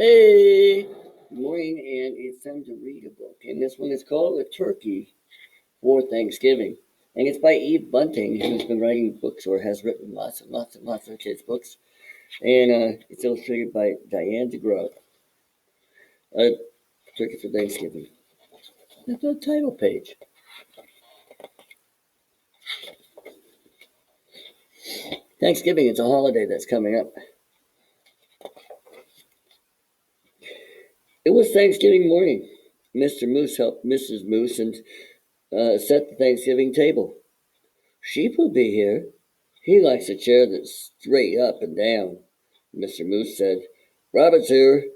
Hey, good morning, and it's time to read a book. And this one is called A Turkey for Thanksgiving. And it's by Eve Bunting, who's been writing books or has written lots and lots and lots of kids' books. And it's illustrated by Diane DeGroat. A Turkey for Thanksgiving. That's the title page. Thanksgiving is a holiday that's coming up. It was Thanksgiving morning. Mr. Moose helped Mrs. Moose and set the Thanksgiving table. Sheep will be here. He likes a chair that's straight up and down, Mr. Moose said. Rabbit's here.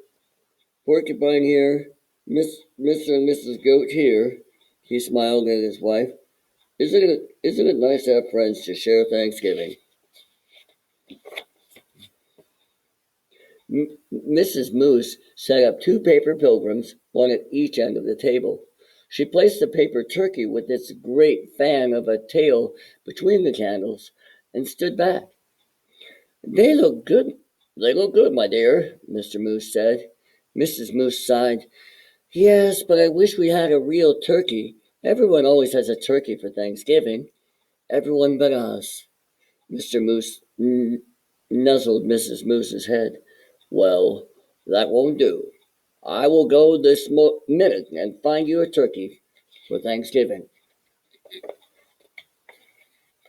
Porcupine here. Mr. and Mrs. Goat here. He smiled at his wife. Isn't it nice to have friends to share Thanksgiving? Mrs. Moose set up two paper pilgrims, one at each end of the table. She placed the paper turkey with its great fan of a tail between the candles and stood back. They look good. They look good, my dear, Mr. Moose said. Mrs. Moose sighed. Yes, but I wish we had a real turkey. Everyone always has a turkey for Thanksgiving. Everyone but us. Mr. Moose nuzzled Mrs. Moose's head. Well, that won't do. I will go this minute and find you a turkey for Thanksgiving.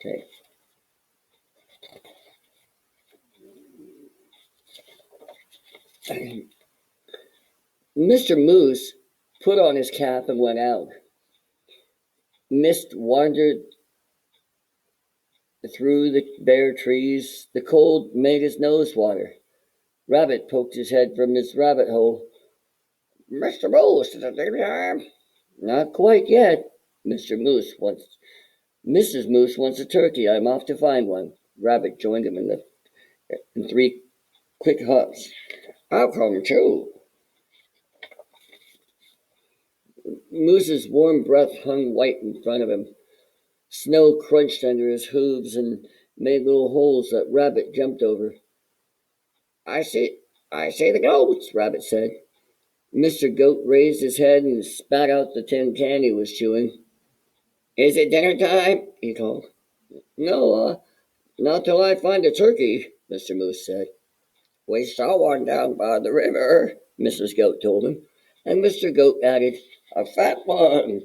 Okay. Mr. Moose put on his cap and went out. Mist wandered through the bare trees. The cold made his nose water. Rabbit poked his head from his rabbit hole. Mr. Moose, is it dinner time? Not quite yet. Mrs. Moose wants a turkey. I'm off to find one. Rabbit joined him in three quick hops. I'll come too. Moose's warm breath hung white in front of him. Snow crunched under his hooves and made little holes that Rabbit jumped over. I see the goats, Rabbit said. Mr. Goat raised his head and spat out the tin can he was chewing. Is it dinner time? He called. No, not till I find a turkey, Mr. Moose said. We saw one down by the river, Mrs. Goat told him, and Mr. Goat added, a fat one.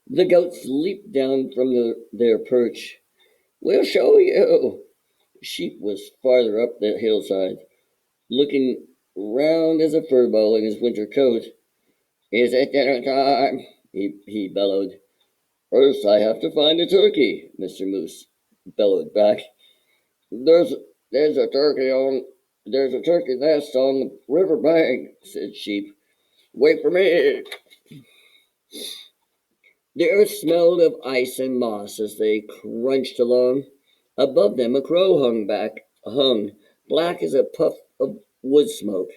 The goats leaped down from their perch. We'll show you. Sheep was farther up the hillside, looking round as a furball in his winter coat. Is it dinner time? He bellowed. First I have to find a turkey, Mr. Moose bellowed back. There's a turkey nest on the river bank, said Sheep. Wait for me. The earth smelled of ice and moss as they crunched along. Above them a crow hung, black as a puff of wood smoke.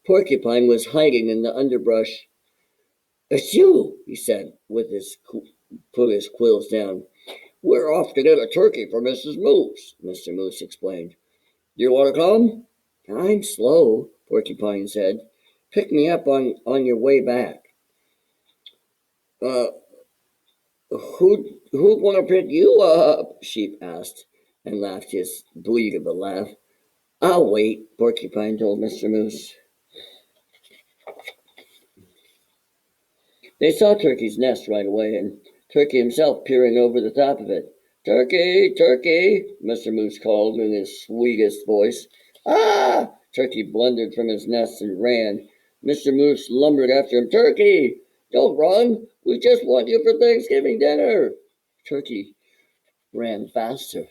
Porcupine was hiding in the underbrush. It's you, he said, put his quills down. We're off to get a turkey for Mrs. Moose, Mr. Moose explained. Do you want to come? I'm slow, Porcupine said. Pick me up on your way back. Uh, who'd want to pick you up? Sheep asked, and laughed his bleat of a laugh. I'll wait, Porcupine told Mr. Moose. They saw Turkey's nest right away, and Turkey himself peering over the top of it. Turkey, Turkey, Mr. Moose called in his sweetest voice. Ah! Turkey blundered from his nest and ran. Mr. Moose lumbered after him. Turkey, don't run. We just want you for Thanksgiving dinner. Turkey ran faster.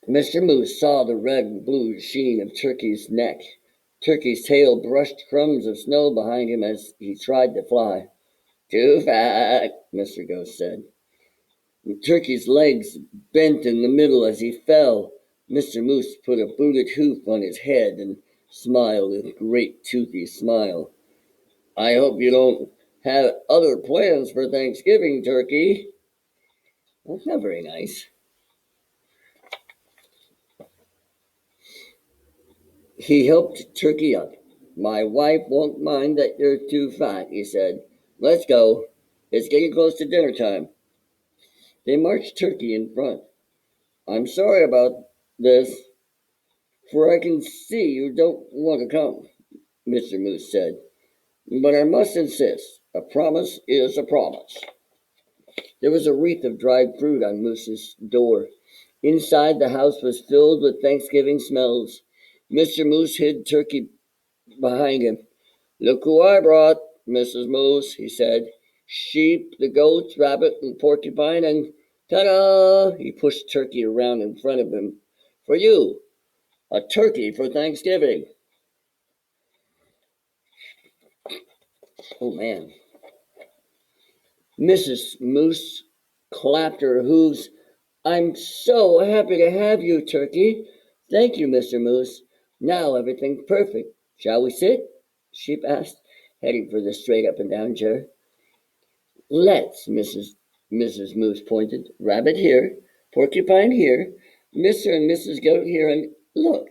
Mr. Moose saw the red and blue sheen of Turkey's neck. Turkey's tail brushed crumbs of snow behind him as he tried to fly. Too fat, Mr. Ghost said. Turkey's legs bent in the middle as he fell. Mr. Moose put a booted hoof on his head and smiled a great toothy smile. I hope you don't have other plans for Thanksgiving, Turkey. That's not very nice. He helped Turkey up. My wife won't mind that you're too fat, he said. Let's go. It's getting close to dinner time. They marched Turkey in front. I'm sorry about this, for I can see you don't want to come, Mr. Moose said. But I must insist. A promise is a promise. There was a wreath of dried fruit on Moose's door. Inside, the house was filled with Thanksgiving smells. Mr. Moose hid Turkey behind him. Look who I brought, Mrs. Moose, he said. Sheep, the goats, rabbit, and porcupine, and ta-da! He pushed Turkey around in front of him. For you, a turkey for Thanksgiving. Oh, man. Mrs. Moose clapped her hooves. I'm so happy to have you, Turkey. Thank you, Mr. Moose. Now everything's perfect. Shall we sit? Sheep asked, heading for the straight up and down chair. Let's, Mrs. Moose pointed. Rabbit here, Porcupine here, Mr. and Mrs. Goat here, and look,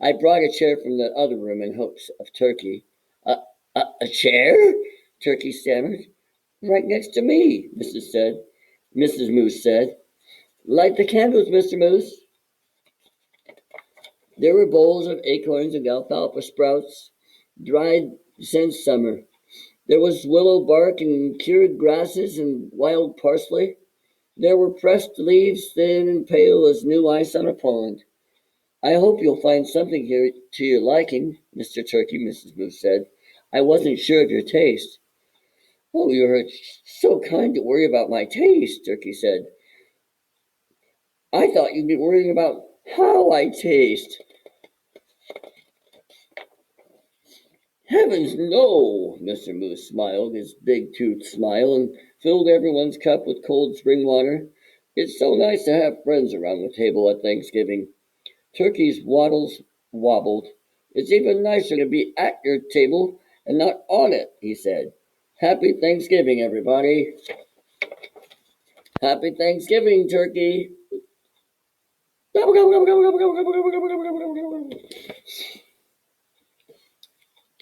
I brought a chair from the other room in hopes of Turkey. A chair? Turkey stammered. Right next to me, Mrs. Moose said. Light the candles, Mr. Moose. There were bowls of acorns and alfalfa sprouts, dried since summer. There was willow bark and cured grasses and wild parsley. There were pressed leaves, thin and pale as new ice on a pond. I hope you'll find something here to your liking, Mr. Turkey, Mrs. Moose said. I wasn't sure of your taste. Oh, you're so kind to worry about my taste, Turkey said. I thought you'd be worrying about how I taste. Heavens, no! Mr. Moose smiled his big toothed smile and filled everyone's cup with cold spring water. It's so nice to have friends around the table at Thanksgiving. Turkey's waddles wobbled. It's even nicer to be at your table and not on it, he said. Happy Thanksgiving, everybody. Happy Thanksgiving, Turkey.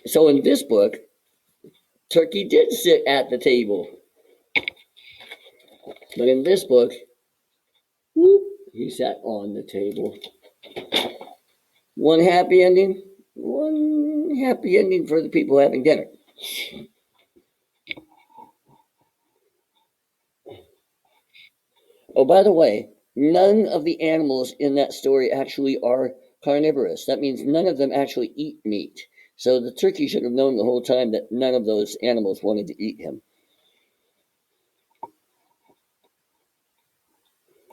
So in this book, Turkey did sit at the table. But in this book, whoop, he sat on the table. One happy ending for the people having dinner. Oh, by the way, none of the animals in that story actually are carnivorous. That means none of them actually eat meat. So the turkey should have known the whole time that none of those animals wanted to eat him.